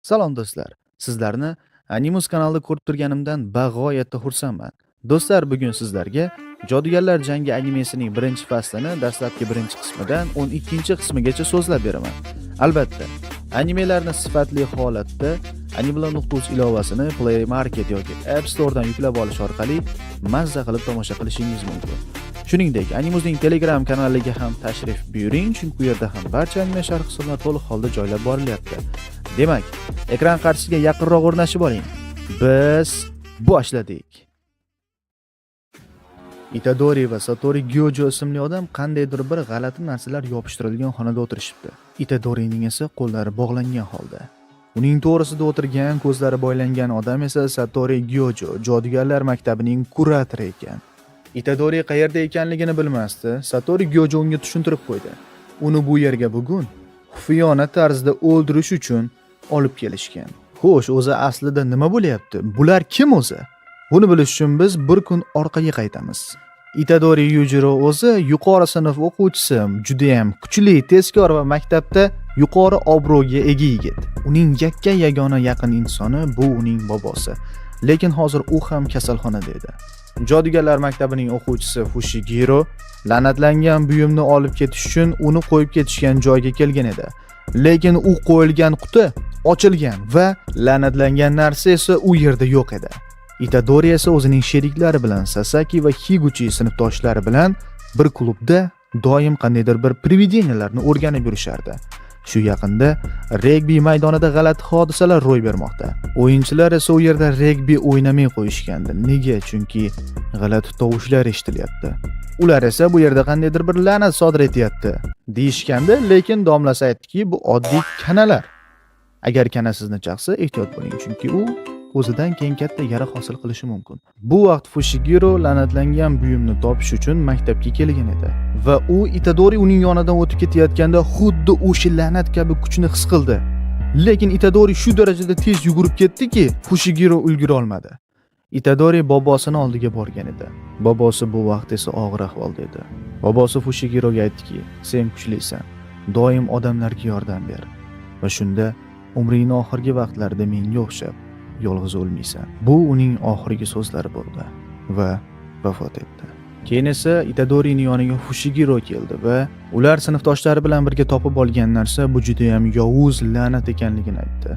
Salom do'stlar. Sizlarni Animus kanalida ko'rib turganimdan bag'oyatda xursandman. Do'stlar, bugun sizlarga Jodugarlar jangi animesining birinchi faslini dastlabki birinchi qismidan 12 qismigacha so'zlab beraman. Albatta, animelarni sifatli holatda Anime.uz ilovasini Play Market yoki App Store'dan yuklab olish orqali mazza qilib tomosha qilishingiz mumkin. Shuningdek, Animusning Telegram kanaliga ham tashrif buyuring, chunki bu yerda ham barcha anime sharh hisoblari to'liq holda joylab borilyapti. Demak, ekran qarshisiga yaqinroq o'rnashib oling. Biz boshladik. Itadori va Satori Gyojo ismli odam qandaydir bir g'alati narsalar yopishtirilgan xonada o'tirishibdi. Itadorining esa qo'llari bog'langan holda. Uning to'g'risida o'tirgan, ko'zlari boylangan odam esa Satori Gyojo, Jodugarlar maktabining kuratori ekan. Itadori qayerda ekanligini bilmasdi. Satori Gyojo unga tushuntirib qo'ydi. Uni bu yerga bugun xufiyona tarzda o'ldirish uchun olib kelishgan. Xo'sh, o'zi aslida nima bo'lyapti? Bular kim o'zi? Buni bilish uchun biz bir kun orqaga qaytamiz. Itadori Yujiro o'zi yuqori sinf o'quvchisi, juda ham kuchli, tezkor va maktabda yuqori obro'ga ega yigit. Uning yakka yagona yaqin insoni bu uning bobosi. Lekin hozir u ham kasalxonada edi. Jodugarlar maktabining o'quvchisi Fushigiro la'natlangan buyumni olib ketish uchun uni qo'yib ketishgan joyga kelgan edi. Lekin u qo'yilgan quti ochilgan va la'natlangan narsa esa u yerda yo'q edi. Itadori esa o'zining sheriklari bilan Sasaki va Higuchi sinfdoshlari bilan bir klubda doim qandaydir bir privideniyalarni o'rganib yurishardi. Shu yaqinda regbi maydonida g'alati hodisalar ro'y bermoqda. O'yinchilar esa u yerda regbi o'ynamay qo'yishgandi. Nega? Chunki g'alati tovushlar eshitilyapti. Ular esa bu yerda qandaydir bir la'nat sodir etyapti deyishgandi, lekin domlasi aytdiki, bu oddiy kanalar. Agar kana sizni chaqsa, ehtiyot bo'ling, chunki u o'zidan keyin katta yara hosil qilishi mumkin. Bu vaqt Fushigiro la'natlangan buyumni topish uchun maktabga kelgan edi va u Itadori uning yonidan o'tib ketayotganda xuddi o'sha la'nat kabi kuchni his qildi. Lekin Itadori shu darajada tez yugurib ketdiki, Fushigiro ulgura olmadi. Itadori bobosini oldiga borgan edi. Bobosi bu vaqt esa og'ir ahvolda edi. Bobosi Fushigiroga aytdiki, "Sen kuchlisan. Doim odamlarga yordam ber va shunda umringning oxirgi vaqtlarida menga o'xshab yolg'iz o'lmaysan." Bu uning oxirgi so'zlari bo'ldi va vafot etdi. Keyin esa Itadorining yoniga Fushigiro keldi va ular sinfdoshlari bilan birga topib olgan narsa bu juda ham yovuz la'nat ekanligini aytdi.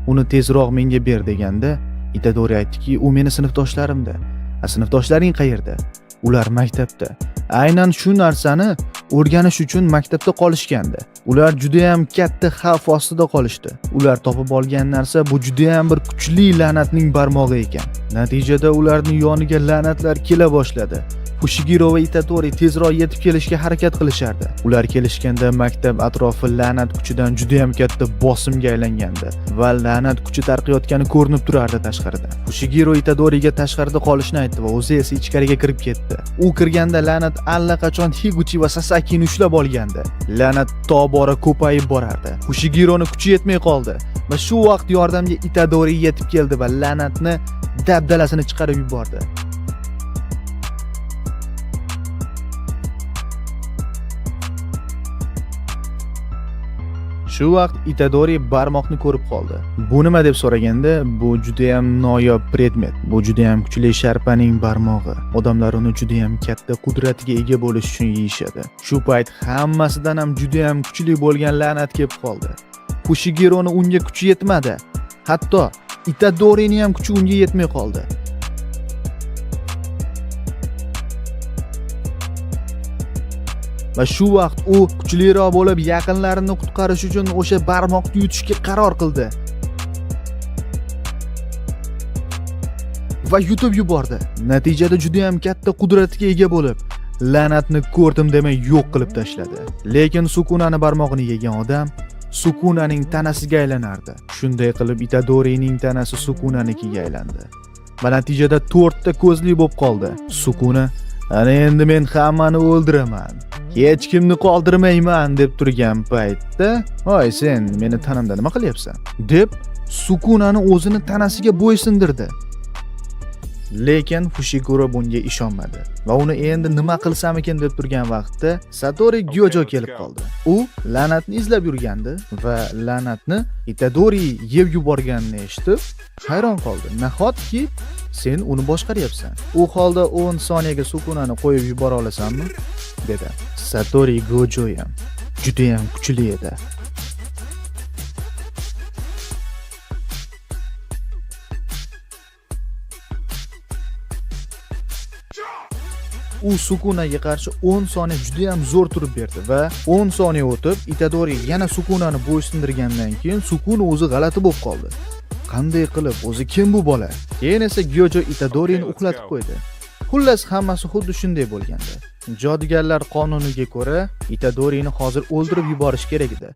Uni tezroq menga ber deganda Itadori aytdiki, "U meni sinfdoshlarimda. Sinfdoshlaring qayerda?" "Ular maktabda. Aynan shu narsani o'rganish uchun maktabda qolishgandi. Ular juda ham katta xavf ostida qolishdi. Ular topib olgan narsa bu juda ham bir kuchli la'natning barmog'i ekan. Natijada ularning yoniga la'natlar kela boshladi. Fushigiro va Itadori tezroq yetib kelishga harakat qilishardi. Ular kelishganda maktab atrofi la'nat kuchidan juda ham katta bosimga aylangandi va la'nat kuchi tarqayotgani ko'rinib turardi tashqarida. Fushigiro Itadoriga tashqarida qolishni aytdi va o'zi esa ichkariga kirib ketdi. U kirganda la'nat allaqachon Higuchi va Sasakini ushlab olgandi. La'nat tobora ko'payib borardi. Fushigironi kuchi yetmay qoldi va shu vaqt yordamga Itadori yetib keldi va la'natni dabdalasini chiqarib yubordi. Shu vaqt Itadori barmoqni ko'rib qoldi. Bu nima deb so'raganda, bu juda ham noyob predmet. Bu juda ham kuchli sharpaning barmog'i. Odamlar uni juda ham katta qudratiga ega bo'lish uchun yeyishadi. Shu payt hammasidan ham juda ham kuchli bo'lgan la'nat kelib qoldi. Fushigironi unga kuchi yetmadi. Hatto Itadorining ham kuchi unga yetmay qoldi. Va shu vaqt u kuchliroq bo'lib yaqinlarini qutqarish uchun o'sha barmoqni yutishga qaror qildi. Va yutib yubordi. Natijada juda ham katta qudratga ega bo'lib, la'natni ko'rdim demay yo'q qilib tashladi. Lekin Sukunani barmog'ini yegan odam Sukunaning tanasiga aylanardi. Shunday qilib Itadorining tanasi Sukunanikiga aylandi. Va natijada 4 ta ko'zli bo'lib qoldi. Sukuna, "Ana endi men hammani o'ldiraman. Hech kimni qoldirmayman" deb turgan paytda, "Voy, sen meni tanamda nima qilyapsan?" deb Sukunani o'zini tanasiga bo'ysundirdi. Lekin Fushiguro bunga ishonmadi va uni endi nima qilsam ekan deb turgan vaqtda Satori Gyojo kelib qoldi. U la'natni izlab yurgandi va la'natni Itadori yeb yuborganini eshitib hayron qoldi. Nahotki sen uni boshqaryapsan. U holda 10 soniyaga Sukunani qo'yib yubora olasanmi? dedi. Satori Gyojo ham juda ham kuchli edi. U Sukunaga qarshi 10 soniya juda ham zo'r turib berdi va 10 soniya o'tib Itadori yana Sukunani bo'ysundirgandan keyin Sukuna o'zi g'alati bo'lib qoldi. Qanday qilib, o'zi kim bu bola? Keyin esa Gyojo Itadorini uxlatib qo'ydi. Xullas hammasi xuddi shunday bo'lgandi. Jodugarlar qonuniga ko'ra Itadorini hozir o'ldirib yuborish kerak edi.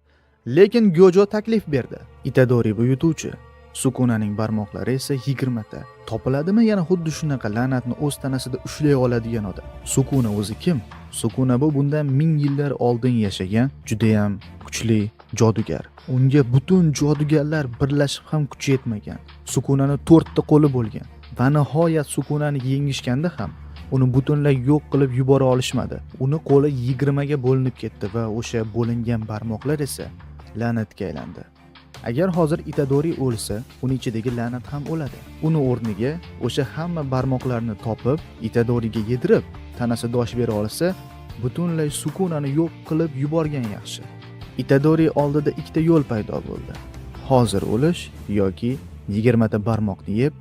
Lekin Gyojo taklif berdi. Itadori buyutuvchi, Sukunaning barmoqlari esa 20 ta. Topiladimi yana xuddi shunaqa la'natni o'z tanasida ushlay oladigan odam? Sukuna o'zi kim? Sukuna bu bundan 1000 yillar oldin yashagan juda ham kuchli jodugar. Unga butun jodugarlar birlashib ham kuchi yetmagan. Sukunani 4 ta qo'li bo'lgan. Va nihoyat Sukunani yengishganda ham uni butunlay yo'q qilib yubora olishmadi. Uni qo'li 20 ga bo'linib ketdi va o'sha bo'lingan barmoqlar esa la'natga aylandi. Agar hozir Itadori o'lsa, uning ichidagi la'nat ham o'ladi. Uni o'rniga o'sha hamma barmoqlarni topib, Itadoriga yedirib, tanasi dosh bera olsa, butunlay Sukunani yo'q qilib yuborgan yaxshi. Itadori oldida ikkita yo'l paydo bo'ldi. Hozir o'lish yoki 20 ta barmoqni yeb,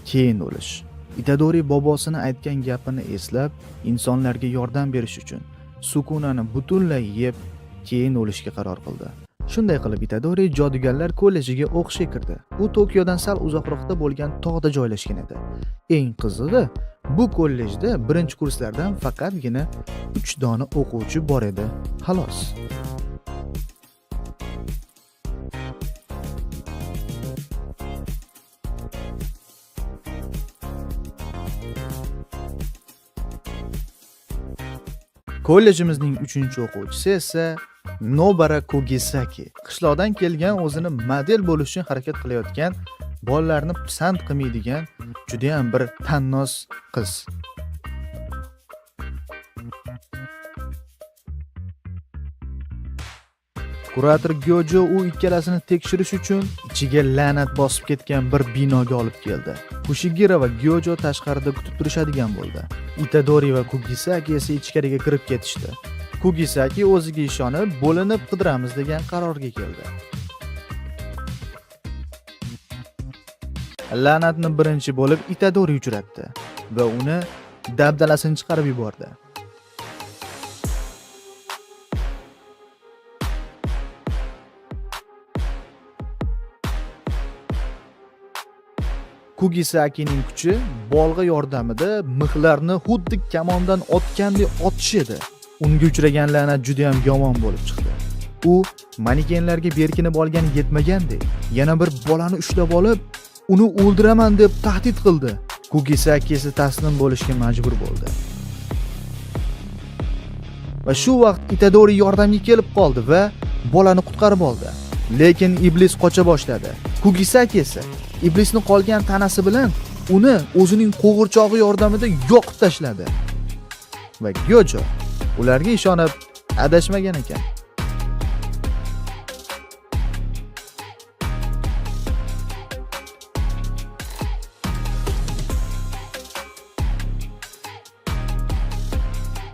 keyin o'lish. Itadori bobosini aytgan gapini eslab, insonlarga yordam berish uchun Sukunani butunlay yeb, keyin o'lishga qaror qildi. Shunday qilib Itadori jodugarlar kollejiga o'qishga kirdi. U Tokiodan sal uzoqroqda bo'lgan tog'da joylashgan edi. Eng qizig'i, bu kollejda birinchi kurslardan faqatgina 3 dona o'quvchi bor edi. Xolos. Kollejimizning 3-o'quvchisi esa Nobara Kugisaki. Qishloqdan kelgan, o'zini model bo'lish uchun harakat qilayotgan, bolalarni pisand qilmaydigan juda ham bir tannos qiz. Kurator Gyojo u ikkalasini tekshirish uchun ichiga la'nat bosib ketgan bir binoga olib keldi. Fushiguro va Gyojo tashqarida kutib turishadigan bo'ldi. Itadori va Kugisaki esa ichkariga kirib ketishdi. Kugisaki o'ziga ishonib, bo'linib qidiramiz degan qarorga keldi. La'natni birinchi bo'lib Itadori uchratdi va uni dabdalasini chiqarib yubordi. Kugisakining kuchi bolg'a yordamida mixlarni xuddi kamondan otgandek otish edi. Unga uchragan la'nat juda ham yomon bo'lib chiqdi. U manekenlarga berkinib olgan yetmagandek, yana bir bolani ushlab olib, uni o'ldiraman deb tahdid qildi. Kugisaki esa taslim bo'lishga majbur bo'ldi. Va shu vaqt Itadori yordamga kelib qoldi va bolani qutqarib oldi. Lekin iblis qocha boshladi. Kugisaki esa iblisni qolgan tanasi bilan uni o'zining qo'g'irchog'i yordamida yoqib tashladi. Va Gyojo ularga ishonib adashmagan ekan.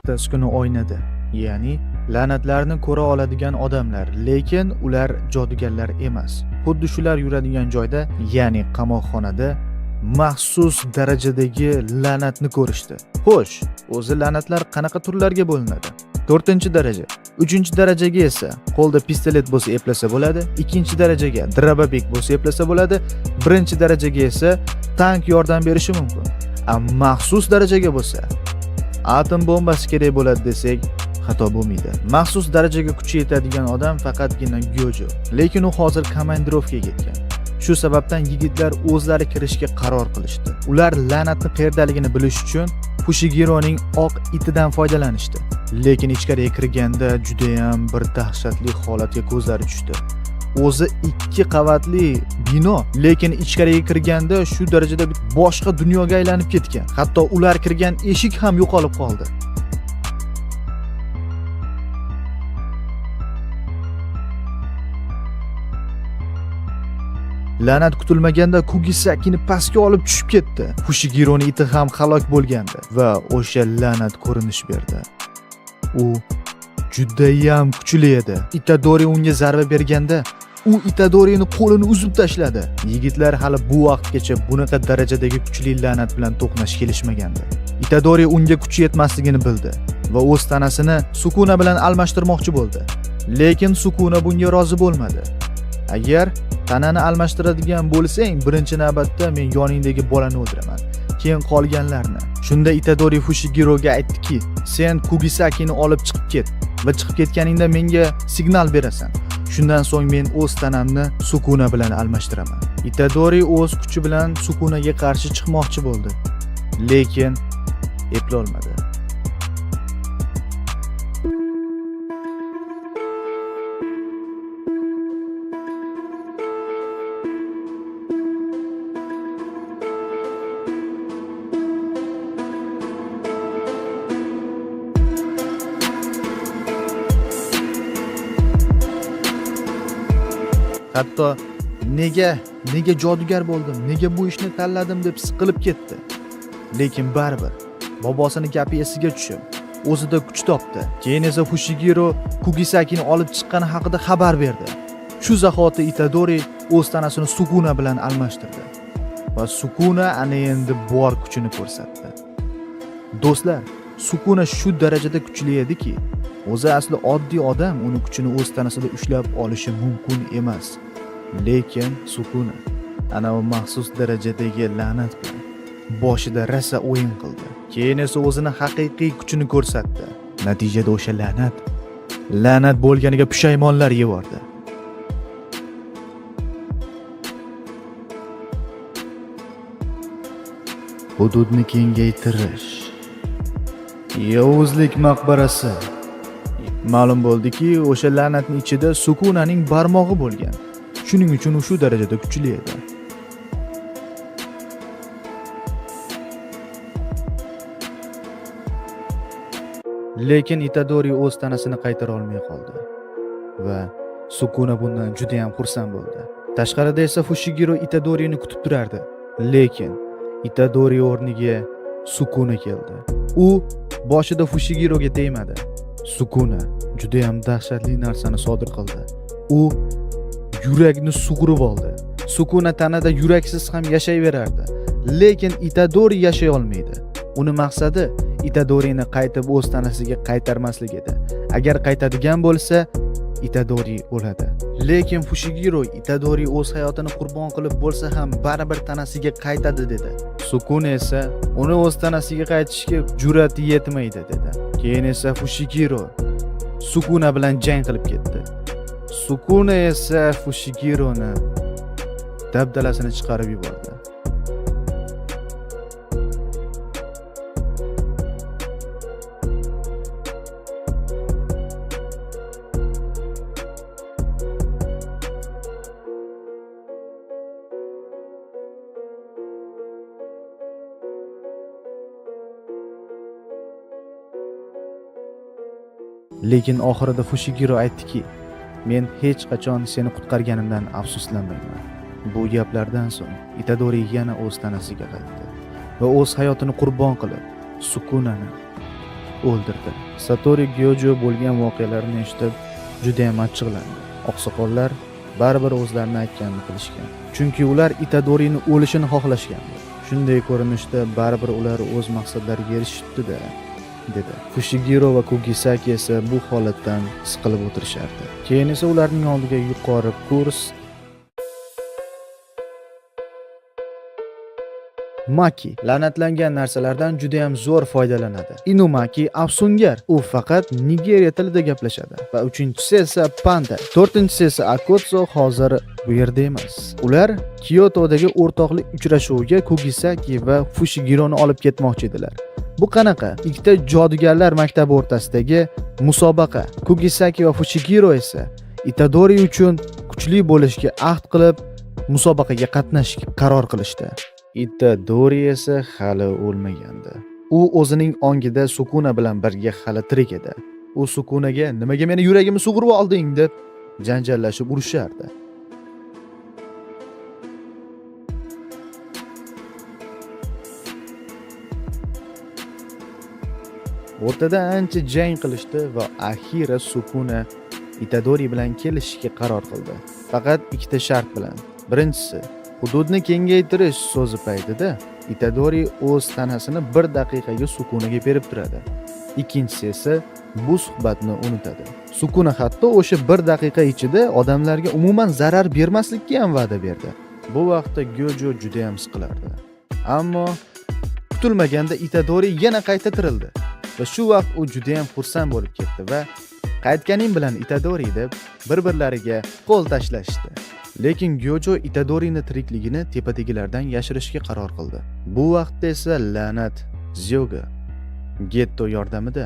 Ertasi kuni oynada, ya'ni la'natlarni ko'ra oladigan odamlar, lekin ular jodugarlar emas. Xuddi shular yuradigan joyda, ya'ni qamoqxonada maxsus darajadagi la'natni ko'rishdi. Xo'sh, o'zi la'natlar qanaqa turlarga bo'linadi? 4-daraja. 3-darajaga esa qo'lda pistolet bo'lsa eplasa bo'ladi, 2-darajaga drababek bo'lsa eplasa bo'ladi, 1-darajaga esa tank yordam berishi mumkin. Maxsus darajaga bo'lsa atom bombasi kerak bo'ladi desak xato bo'lmaydi. Maxsus darajaga kuchi yetadigan odam faqatgina Gyojo, lekin u hozir komandirovkaga ketgan. Shu sababdan yigitlar o'zlari kirishga qaror qilishdi. Ular la'natni qayerdaligini bilish uchun Fushigironing oq itidan foydalanishdi. Lekin ichkariga kirganda juda ham bir dahshatli holatga ko'zlari tushdi. o'zi 2 qavatli bino, lekin ichkariga kirganda shu darajada boshqa dunyoga aylanib ketgan. Hatto ular kirgan eshik ham yo'qolib qoldi. La'nat kutilmaganda Kugisakini pastga olib tushib ketdi. Fushigironing iti ham halok bo'lgandi va o'sha la'nat ko'rinish berdi. U judayam kuchli edi. Itadori unga zarba berganda, u Itadorining qo'lini uzib tashladi. Yigitlar hali bu vaqtgacha bunaqa darajadagi kuchli la'nat bilan to'qnash kelishmagandi. Itadori unga kuchi yetmasligini bildi va o'z tanasini Sukuna bilan almashtirmoqchi bo'ldi. Lekin Sukuna bunga rozi bo'lmadi. Agar tanani almashtiradigan bo'lsang, birinchi navbatda men yoningdagi bolani o'ldiraman, keyin qolganlarni. Shunda Itadori Fushigiroga aytdiki, sen Kugisakini olib chiqib ket va chiqib ketganingda menga signal berasan. Shundan so'ng men o'z tanamni Sukuna bilan almashtiraman. Itadori o'z kuchi bilan Sukunaga qarshi chiqmoqchi bo'ldi, lekin eplolmadi. Hatto nega jodugar bo'ldim, nega bu ishni tanladim deb siqilib ketdi. Lekin baribir bobosining gapi esiga tushib, o'zida kuch topdi. Keyin esa Fushigiro Kugisakini olib chiqqani haqida xabar berdi. Shu zahoti Itadori o'z tanasini Sukuna bilan almashtirdi va Sukuna ana endi bor kuchini ko'rsatdi. Do'stlar, Sukuna shu darajada kuchli ediki, o'zi asli oddiy odam uni kuchini o'z tanasida ushlab olishi mumkin emas. Lekin Sukuna ana u maxsus darajadagi la'nat bilan boshida rasa o'yin qildi. Keyin esa o'zini haqiqiy kuchini ko'rsatdi. Natijada o'sha la'nat bo'lganiga pushaymonlar yevordi. Hududni kengaytirish. Yovuzlik maqbarasi. Ma'lum bo'ldiki, o'sha la'natning ichida Sukunaning barmog'i bo'lgan. Shuning uchun u shu darajada kuchli edi. Lekin Itadori o'z tanasini qaytara olmay qoldi va Sukuna bundan juda ham xursand bo'ldi. Tashqarida esa Fushigiro Itadorini kutib turardi. Lekin Itadori o'rniga Sukuna keldi. U boshida Fushigiroga tegmadi. Sukuna juda ham dahshatli narsani sodir qildi. U yurakni sug'urib oldi. Sukuna tanada yuraksiz ham yashayverardi, lekin Itadori yashay olmaydi. Uni maqsadi Itadorini qaytib o'z tanasiga qaytarmaslik edi. Agar qaytadigan bo'lsa, Itadori o'ladi. Lekin Fushigiro Itadori o'z hayotini qurbon qilib bo'lsa ham baribir tanasiga qaytadi dedi. Sukuna esa uni o'z tanasiga qaytishga jur'ati yetmaydi dedi. Keyin esa Fushigiro Sukuna bilan jang qilib ketdi. Sukuna esa Fushigironi dabdalasini chiqarib yubordi. Lekin oxirida Fushigiro aytdiki, men hech qachon seni qutqarganimdan afsuslanmayman. Bu gaplardan so'ng Itadori yana o'z tanasiga qaytdi va o'z hayotini qurbon qilib Sukunani o'ldirdi. Satori Gyojo bo'lgan voqealarni eshitib juda ham achchiqlandi. Oqsoqollar baribir o'zlarini aytganini qilishgan. Chunki ular Itadorini o'lishini xohlashgandi. Shunday ko'rinishda baribir ular o'z maqsadlariga erishibdi-da, dedi. Fushigiro va Kugisaki esa bu holatdan siqilib o'tirishardi. Keyin esa ularning oldiga yuqori kurs Maki la'natlangan narsalardan juda ham zo'r foydalanadi. Inumaki afsungar, u faqat Nigeriya tilida gaplashadi va uchinchisi esa Panda, to'rtinchisi esa Akotsu hozir bu yerda emas. Ular Kyotodagi o'rtoqlik uchrashuviga Kugisaki va Fushigironi olib ketmoqchi edilar. Bu qanaqa? Ikkita jodugarlar maktabi o'rtasidagi musobaqa. Kugisaki va Fushigiro esa Itadori uchun kuchli bo'lishga ahd qilib, musobaqaga qatnashishga qaror qilishdi. Itadori esa hali o'lmagandi. U o'zining ongida Sukuna bilan birga hali tirik edi. U Sukunaga nimaga meni yuragimni sug'urib olding deb janjallashib urushardi. O'rtada ancha jang qilishdi va Akira Sukuna Itadori bilan kelishishga qaror qildi. Faqat ikkita shart bilan. Birinchisi, hududni kengaytirish so'zi paytida Itadori o'z tanasini 1 daqiqaga Sukunaga berib turadi. Ikkinchisi esa bu suhbatni unutadi. Sukuna hatto o'sha 1 daqiqa ichida odamlarga umuman zarar bermaslikka ham va'da berdi. Bu vaqtda Gyojo juda ham siqilardi. Ammo kutilmaganda Itadori yana qayta tirildi. Va shu vaqt u juda ham xursand bo'lib ketdi va qaytganing bilan Itadori deb bir-birlariga qo'l tashlashdi. Lekin Gyojo Itadorining tirikligini tepadagilardan yashirishga qaror qildi. Bu vaqtda esa la'nat Zyoga Getto yordamida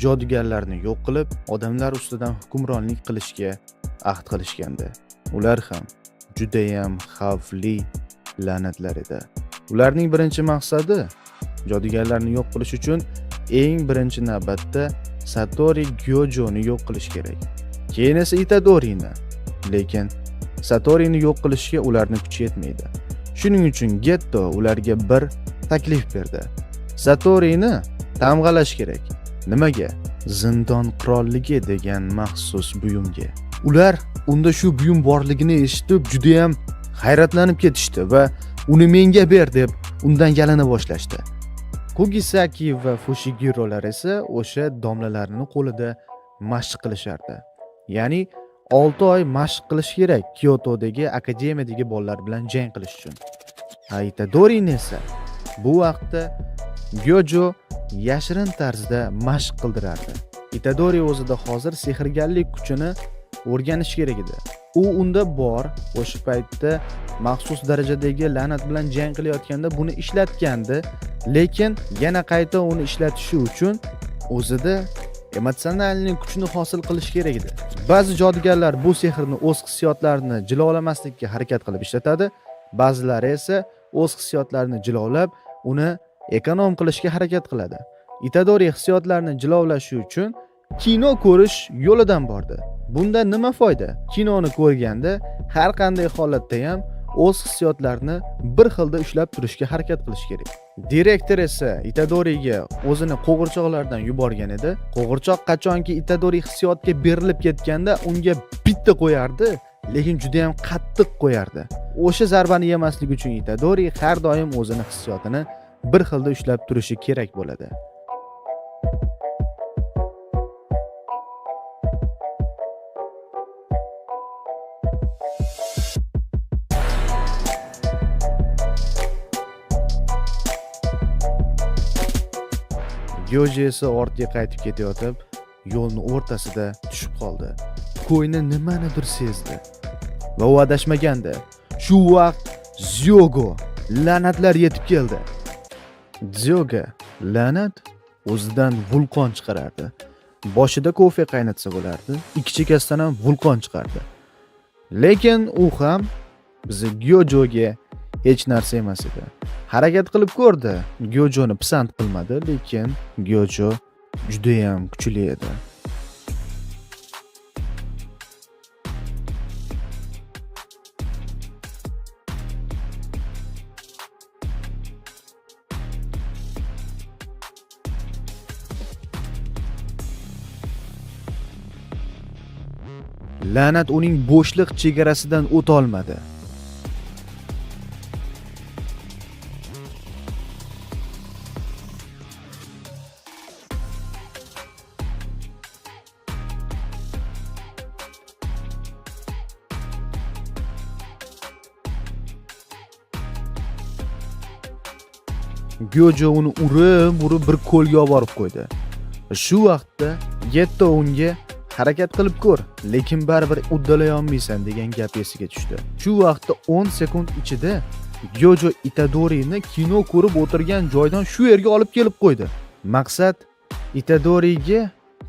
jodugarlarni yo'q qilib, odamlar ustidan hukmronlik qilishga ahd qilishgandi. Ular ham juda ham xavfli la'natlar edi. Ularning birinchi maqsadi jodugarlarni yo'q qilish uchun eng birinchi navbatda Satori Gyojoni yo'q qilish kerak. Keyin esa Itadorini. Lekin Satorini yo'q qilishga ularning kuchi yetmaydi. Shuning uchun Getto ularga bir taklif berdi. Satorini tamg'alash kerak. Nimaga? Zindon qirolligi degan maxsus buyumga. Ular unda shu buyum borligini eshitib juda ham hayratlanib ketishdi va uni menga ber deb undan yalina boshlashdi. Kugisaki va Fushigirolar esa o'sha domlalarning qo'lida mashq qilishardi. Ya'ni 6 oy mashq qilish kerak Kyotodagi akademiyadagi bolalar bilan jang qilish uchun. Itadori esa bu vaqtda Gyojo yashirin tarzda mashq qildirardi. Itadori o'zida hozir sehrgarlik kuchini o'rganish kerak edi. U unda bor, o'sha paytda maxsus darajadagi la'nat bilan jang qilayotganda buni ishlatgandi, lekin yana qayta uni ishlatishi uchun o'zida emotsionalning kuchini hosil qilish kerak edi. Ba'zi jodugarlar bu sehrni o'z hissiyotlarini jilolamaslikka harakat qilib ishlatadi, ba'zilari esa o'z hissiyotlarini jilovlab, uni ekonom qilishga harakat qiladi. Itadori hissiyotlarni jilovlashi uchun kino ko'rish yo'lidan bordi. Bunda nima foyda? Kinoni ko'rganda har qanday holatda ham o'z hissiyotlarini bir xilda ushlab turishga harakat qilish kerak. Direktor esa Itadoriga o'zini qo'g'irchoqlardan yuborgan edi. Qo'g'irchoq qachonki Itadori hissiyotga berilib ketganda unga bitta qo'yardi, lekin juda ham qattiq qo'yardi. O'sha zarbani yemaslik uchun Itadori har doim o'zini hissiyotini bir xilda ushlab turishi kerak bo'ladi. Gyoji esa ortga qaytib ketayotib, yo'lning o'rtasida tushib qoldi. Ko'yni nimanidir sezdi va u adashmagandi. Shu vaqt Zyogo la'natlar yetib keldi. Zyoga la'nat o'zidan vulqon chiqarardi. Boshida kofe qaynatsa bo'lardi, ikki chekkasidan ham vulqon chiqardi. Lekin u ham biz Gyojoga hech narsa emas edi. Harakat qilib ko'rdi. Gyojoni pisand qilmadi, lekin Gyojo juda ham kuchli edi. La'nat uning bo'shliq chegarasidan o'ta olmadi. Gyojo uni urib bir ko'lga olib borib qo'ydi. Shu vaqtda Getto unga harakat qilib ko'r, lekin baribir uddalay olmaysan degan gap esiga tushdi. Shu vaqtda 10 sekund ichida Gyojo Itadorini kino ko'rib o'tirgan joydan shu yerga olib kelib qo'ydi. Maqsad Itadoriga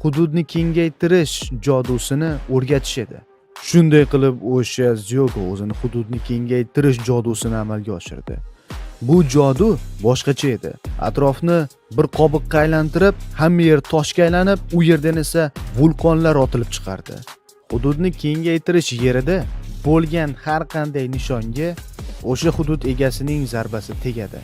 hududni kengaytirish jodusini o'rgatish edi. Shunday qilib o'sha Zyogo o'zini hududni kengaytirish jodusini amalga oshirdi. Bu jodu boshqacha edi. Atrofni bir qobiqqa aylantirib, hamma yer toshga aylanib, u yerdan esa vulqonlar otilib chiqardi. Hududni kengaytirish yerida bo'lgan har qanday nishonga o'sha hudud egasining zarbasi tegadi.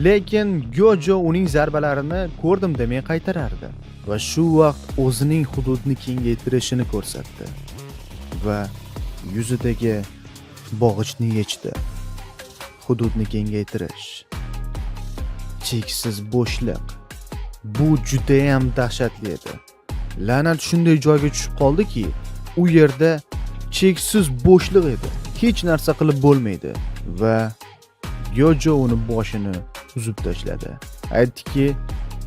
Lekin Gyojo uning zarbalarini ko'rdim demay qaytarardi va shu vaqt o'zining hududni kengaytirishini ko'rsatdi va yuzidagi bog'ichni yechdi. Hududni kengaytirish, cheksiz bo'shliq. Bu juda ham dahshatli edi. La'nat shunday joyga tushib qoldiki, u yerda cheksiz bo'shliq edi. Hech narsa qilib bo'lmaydi va Gyojo uni boshini uzib tashladi. Aytdiki,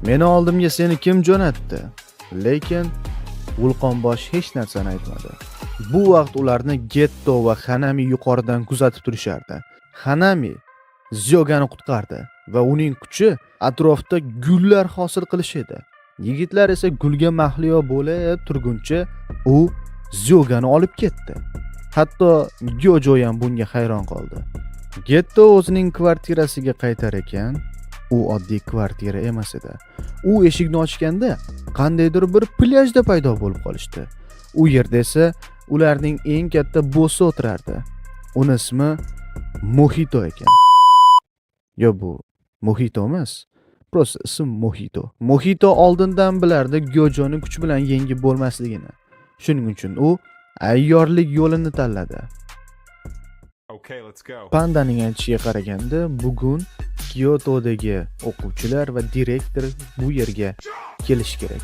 "Meni oldimga seni kim jo'natdi?" Lekin vulqonbosh hech narsani aytmadi. Bu vaqt ularni Getto va Hanami yuqoridan kuzatib turishardi. Hanami Zyogani qutqardi va uning kuchi atrofda gullar hosil qilish edi. Yigitlar esa gulga mahliyo bo'lib turguncha u Zyogani olib ketdi. Hatto Gyojo ham bunga hayron qoldi. Getto o'zining kvartirasiga qaytar ekan, u oddiy kvartira emas edi. U eshikni ochganda qandaydir bir plyajda paydo bo'lib qolishdi. U yerda esa ularning eng katta bossi o'tirardi. Uning ismi Mohito ekan. Yo, bu Mohito emas, prosta ism Mohito. Mohito oldindan bilardi Gyojoning kuch bilan yengib bo'lmasligini. Shuning uchun u ayyorlik yo'lini tanladi. Okay, let's go. Pandaning aytishiga qaraganda, bugun Kyotodagi o'quvchilar va direktor bu yerga kelish kerak.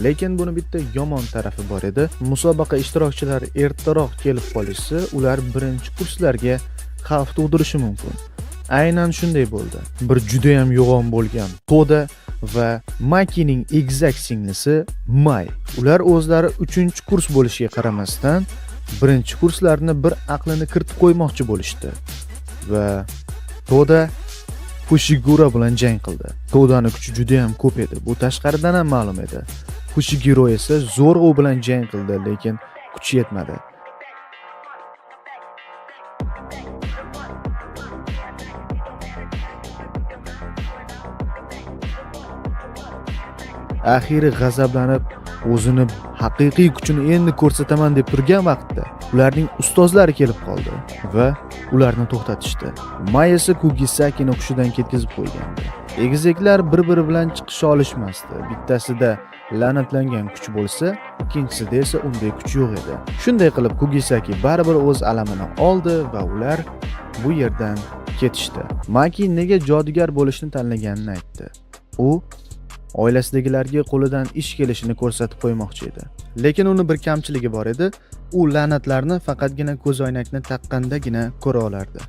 Lekin buni bitta yomon tarafi bor edi. Musobaqa ishtirokchilari ertaroq kelib qolishsa, ular birinchi kurslarga xavf tug'dirishi mumkin. Aynan shunday bo'ldi. Bir juda ham yo'g'on bo'lgan Toda va Makining egizak singlisi Mai. Ular o'zlari 3-kurs bo'lishiga qaramasdan, birinchi kurslarni bir aqlini kiritib qo'ymoqchi bo'lishdi va Toda Fushiguro bilan jang qildi. Todaning kuchi juda ham ko'p edi. Bu tashqaridan ham ma'lum edi. Fushiguro esa zo'rg'a u bilan jang qildi, lekin kuchi yetmadi. Axiri g'azablanib, o'zini haqiqiy kuchini endi ko'rsataman deb turgan vaqtda ularning ustozlari kelib qoldi va ularni to'xtatishdi. Mai esa Kugisakini hushidan ketkazib qo'ygandi. Egizaklar bir-biri bilan chiqisha olishmasdi. Bittasida la'natlangan kuch bo'lsa, ikkinchisida esa unday kuch yo'q edi. Shunday qilib Kugisaki baribir o'z alamini oldi va ular bu yerdan ketishdi. Maki nega jodugar bo'lishni tanlaganini aytdi. U oilasidagilarga qo'lidan ish kelishini ko'rsatib qo'ymoqchi edi. Lekin uni bir kamchiligi bor edi. U la'natlarni faqatgina ko'zoynakni taqqandagina ko'ra olardi.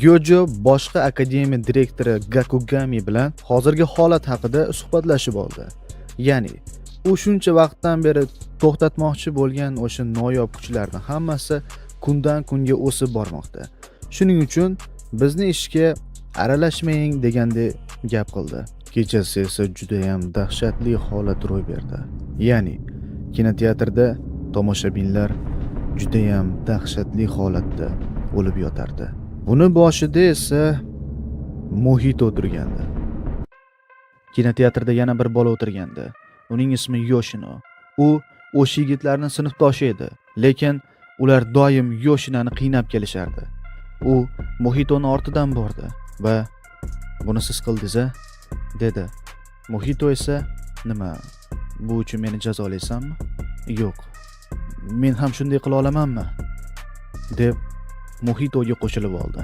Gyojo boshqa akademiya direktori Gakugami bilan hozirgi holat haqida suhbatlashib oldi. Ya'ni, u shuncha vaqtdan beri to'xtatmoqchi bo'lgan o'sha noyob kuchlarning hammasi kundan kunga o'sib bormoqda. Shuning uchun bizni ishga aralashmang degandek gap qildi. Kechasi esa juda ham dahshatli holat ro'y berdi. Ya'ni, kinoteatrda tomoshabinlar juda ham dahshatli holatda o'lib yotardi. Buni boshida esa Mohito o'tirgandi. Kinoteatrda yana bir bola o'tirgandi. Uning ismi Yoshino. U o'sha yigitlarning sinfdoshi edi, lekin ular doim Yoshinani qiynab kelishardi. U Mohitoni ortidan bordi va "Buni siz qildingiz-a?" dedi. Mohito esa "Nima? Bu uchun meni jazolaysanmi?" "Yo'q. Men ham shunday qila olamanmi?" deb Mohitoga qo'shilib oldi.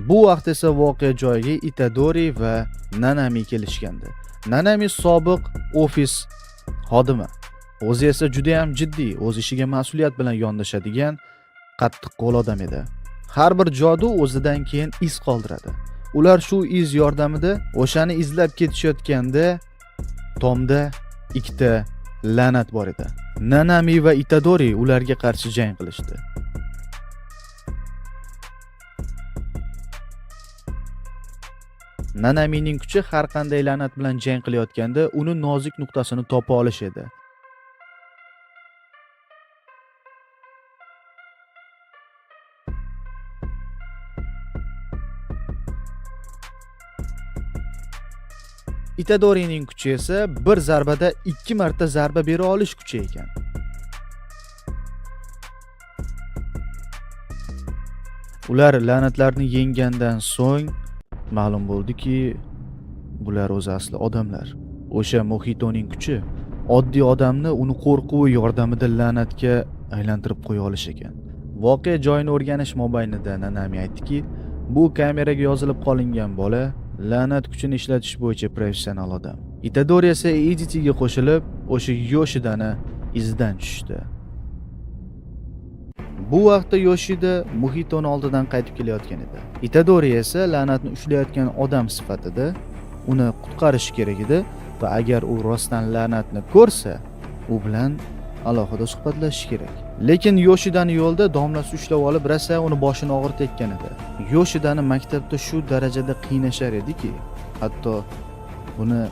Bu vaqt esa voqea joyiga Itadori va Nanami kelishgandi. Nanami sobiq ofis xodimi. O'zi esa juda ham jiddiy, o'z ishiga mas'uliyat bilan yondashadigan qattiqqo'l odam edi. Har bir jodu o'zidan keyin iz qoldiradi. Ular shu iz yordamida o'shani izlab ketishayotganda tomda ikkita la'nat bor edi. Nanami va Itadori ularga qarshi jang qilishdi. Nanamining kuchi har qanday la'nat bilan jang qilayotganda uni nozik nuqtasini topa olish edi. Itadorining kuchi esa bir zarbada 2 marta zarba bera olish kuchi ekan. Ular la'natlarni yenggandan so'ng ma'lum bo'ldiki, bular o'zi asli odamlar. O'sha Mohitoning kuchi oddiy odamni uni qo'rquvi yordamida la'natga aylantirib qo'ya olish ekan. Voqea joyini o'rganish mobaynida Nanami aytdiki, bu kameraga yozilib qolingan bola la'nat kuchini ishlatish bo'yicha professional odam. Itadori esa Editiga qo'shilib, o'sha Yoshidani izidan tushdi. Bu vaqtda Yoshida Mohitoni oldidan qaytib kelayotgan edi. Itadori esa la'natni ushlayotgan odam sifatida uni qutqarish kerak edi va agar u rostdan la'natni ko'rsa, u bilan alohida suhbatlashish kerak. Lekin Yoshidani yo'lda domlasi ushlab olib, rosa uni boshini og'ritayotgan edi. Yoshidani maktabda shu darajada qiynashar ediki, hatto buni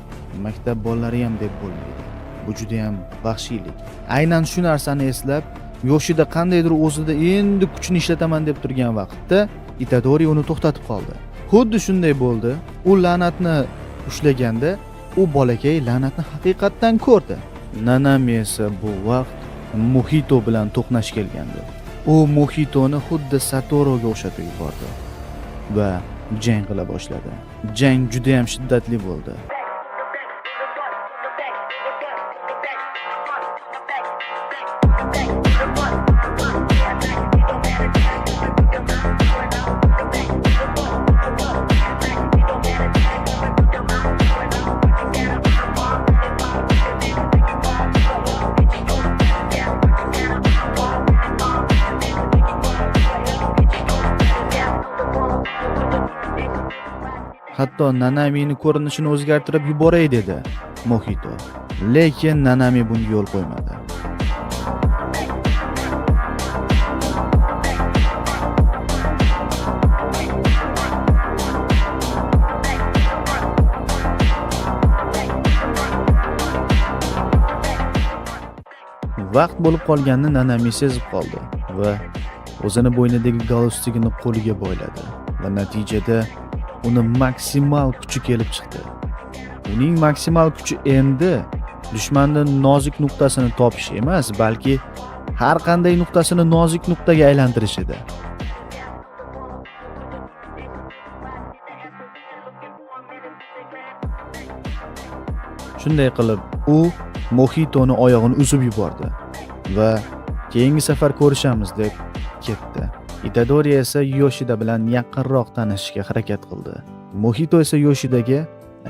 maktab bolalari ham deb bo'lmaydi. Bu juda ham vahshiylik. Aynan shu narsani eslab, Yoshida qandaydir o'zida endi kuchini ishlataman deb turgan vaqtda Itadori uni to'xtatib qoldi. Xuddi shunday bo'ldi. U la'natni ushlaganda u bolakay la'natni haqiqatdan ko'rdi. Nanami esa bu vaqt Mohito bilan to'qnash kelgandi. U Mohitoni xuddi Satoruga o'xshatib yubordi va jang qila boshladi. Jang juda ham shiddatli bo'ldi. Hatto Nanamining ko'rinishini o'zgartirib yuboray dedi Mohito. Lekin Nanami bunga yo'l qo'ymadi. Vaqt bo'lib qolganini Nanami sezib qoldi va o'zini bo'ynidagi galstukini qo'liga bo'yladi va natijada uni maksimal kuchi kelib chiqdi. Uning maksimal kuchi endi dushmanning nozik nuqtasini topish emas, balki har qanday nuqtasini nozik nuqtaga aylantirish edi. Shunday qilib, u Mohitoni oyog'ini uzib yubordi va keyingi safar ko'rishamiz deb ketdi. Itadori esa Yoshida bilan yaqinroq tanishishga harakat qildi. Mohito esa Yoshidaga,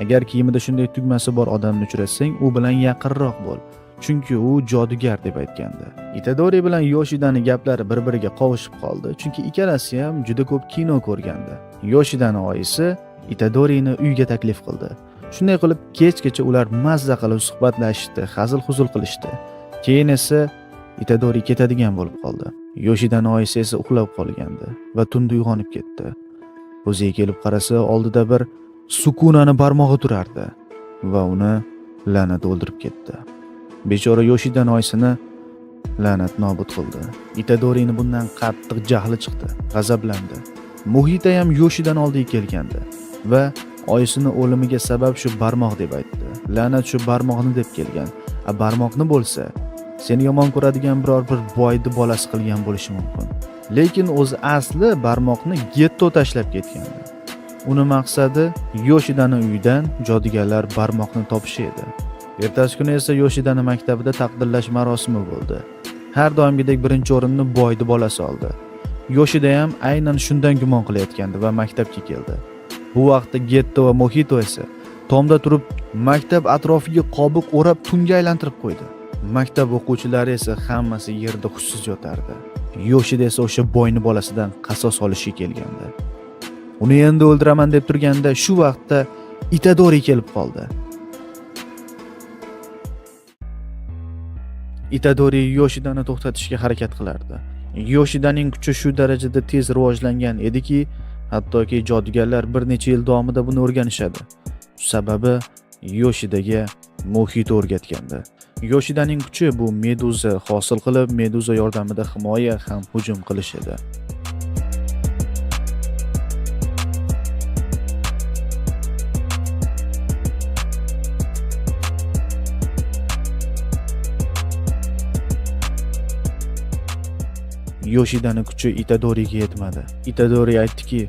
agar kiyimida shunday tugmasi bor odamni uchratsang, u bilan yaqinroq bo'l, chunki u jodugar deb aytgandi. Itadori bilan Yoshidani gaplari bir-biriga qovushib qoldi, chunki ikkalasi ham juda ko'p kino ko'rgandi. Yoshidani oyisi Itadorini uyga taklif qildi. Shunday qilib, kechgacha ular mazza qilib suhbatlashishdi, hazil-huzul qilishdi. Keyin esa Itadori ketadigan bo'lib qoldi. Yoshidani oyisi esa uxlab qolgandi va tunda uyg'onib ketdi. O'ziga kelib qarasa, oldida bir Sukunani barmog'i turardi va uni la'nat o'ldirib ketdi. Bechora Yoshidani oyisini la'nat nobud qildi. Itadorining bundan qattiq jahli chiqdi, g'azablandi. Mohito ham Yoshidan oldiga kelgandi va oyisini o'limiga sabab shu barmoq deb aytdi. La'nat shu barmoqni deb kelgan. Barmoqni bo'lsa, seni yomon ko'radigan biror bir boyni bolasi qilgan bo'lishi mumkin. Lekin o'zi asli barmoqni getto tashlab ketgandi. Uni maqsadi Yoshidani uyidan jodugarlar barmoqni topishi edi. Ertasi kuni esa Yoshidani maktabida taqdirlash marosimi bo'ldi. Har doimgidek birinchi o'rinni boyni bolasi oldi. Yoshida ham aynan shundan gumon qilayotgandi va maktabga keldi. Bu vaqtda Getto va Mohito esa tomda turib maktab atrofiga qobiq o'rab tunga aylantirib qo'ydi. Maktab o'quvchilari esa hammasi yerda hushsiz yotardi. Yoshida esa o'sha boyni bolasidan qasos olishga kelgandi. Uni endi o'ldiraman deb turganda shu vaqtda Itadori kelib qoldi. Itadori Yoshidani to'xtatishga harakat qilardi. Yoshidaning kuchi shu darajada tez rivojlangan ediki, hattoki jodugarlar bir necha yil davomida buni o'rganishadi. Sababi Yoshidaga Mohito o'rgatgandi. Yoshidaning kuchi bu meduza hosil qilib, meduza yordamida himoya ham hujum qilish edi. Yoshidani kuchi Itadoriga yetmadi. Itadori aytdiki,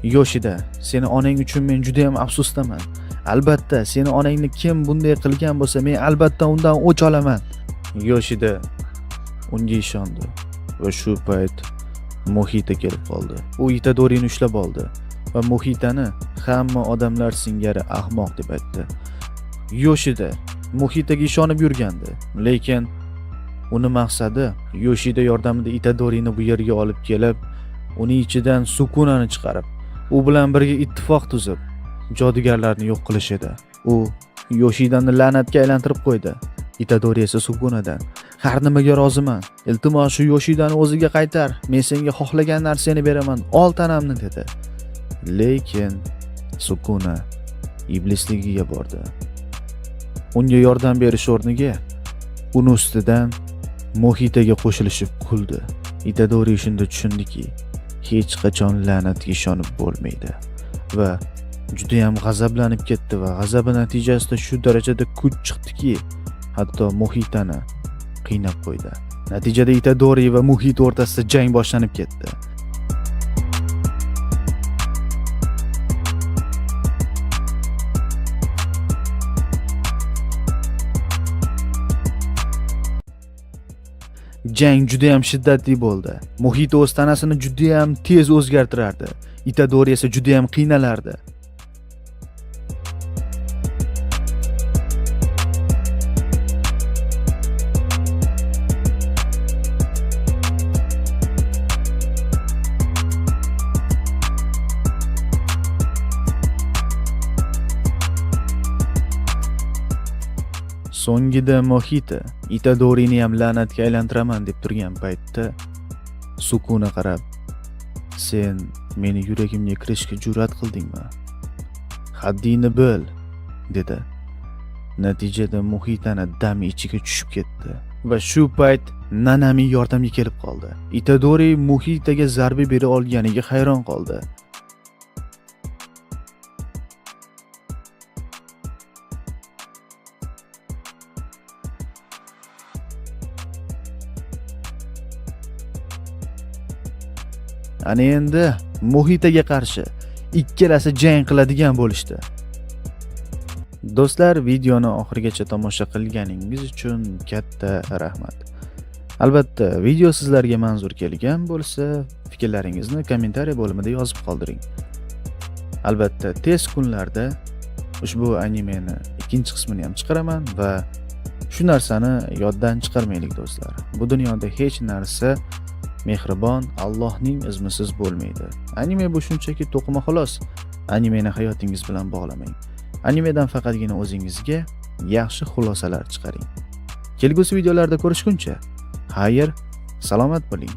Yoshida, seni onang uchun men juda ham afsusdaman. Albatta, seni onangni kim bunday qilgan bo'lsa, men albatta undan o'ch olaman. Yoshida unga ishondi va shu payt Mohita kelib qoldi. U Itadorini ushlab oldi va Mohitani hamma odamlar singari ahmoq deb aytdi. Yoshida Mohitaga ishonib yurgandi, lekin uni maqsadi Yoshida yordamida Itadorini bu yerga olib kelib, uning ichidan Sukunani chiqarib, u bilan birga ittifoq tuzib, jodugarlarni yo'q qilish edi. U Yoshidani la'natga aylantirib qo'ydi. Itadori esa Sukunadan, "Har nimaga roziman. Iltimos shu Yoshidani o'ziga qaytar. Men senga xohlagan narsani beraman. Ol tanamni" dedi. Lekin Sukuna iblisligiga bordi. Unga yordam berish o'rniga uni ustidan Mohitaga qo'shilishib kuldi. Itadori shunda tushundiki, hech qachon la'natga ishonib bo'lmaydi va juda ham g'azablanib ketdi va g'azabi natijasida shu darajada kuch chiqdiki, hatto Mohitani qiynab qo'ydi. Natijada Itadori va Mohita o'rtasida jang boshlanib ketdi. Jang juda ham shiddatli bo'ldi. Mohita o'z tanasini juda ham tez o'zgartirardi. Itadori esa juda ham qiynalardi. So'ngida Mohita Itadorini ham la'natga aylantiraman deb turgan paytda Sukuna qarab, "Sen meni yuragimga kirishga jur'at qildingmi? Haddingni bil", dedi. Natijada Mohitani dami ichiga tushib ketdi va shu payt Nanami yordamga kelib qoldi. Itadori Mohitaga zarba bera olganiga hayron qoldi. Ana endi Mohitaga qarshi ikkalasi jang qiladigan bo'lishdi. Do'stlar, videoni oxirigacha tomosha qilganingiz uchun katta rahmat. Albatta, video sizlarga manzur kelgan bo'lsa, fikrlaringizni kommentariy bo'limida yozib qoldiring. Albatta, tez kunlarda ushbu animeni ikkinchi qismini ham chiqaraman va shu narsani yoddan chiqarmaylik do'stlar. Bu dunyoda hech narsa mehribon Allohning izmisiz bo'lmaydi. Anime bu shunchaki to'qima xolos. Animeni hayotingiz bilan bog'lamang. Animedan faqatgina o'zingizga yaxshi xulosalar chiqaring. Kelgusi videolarda ko'rishguncha, xayr, salomat bo'ling.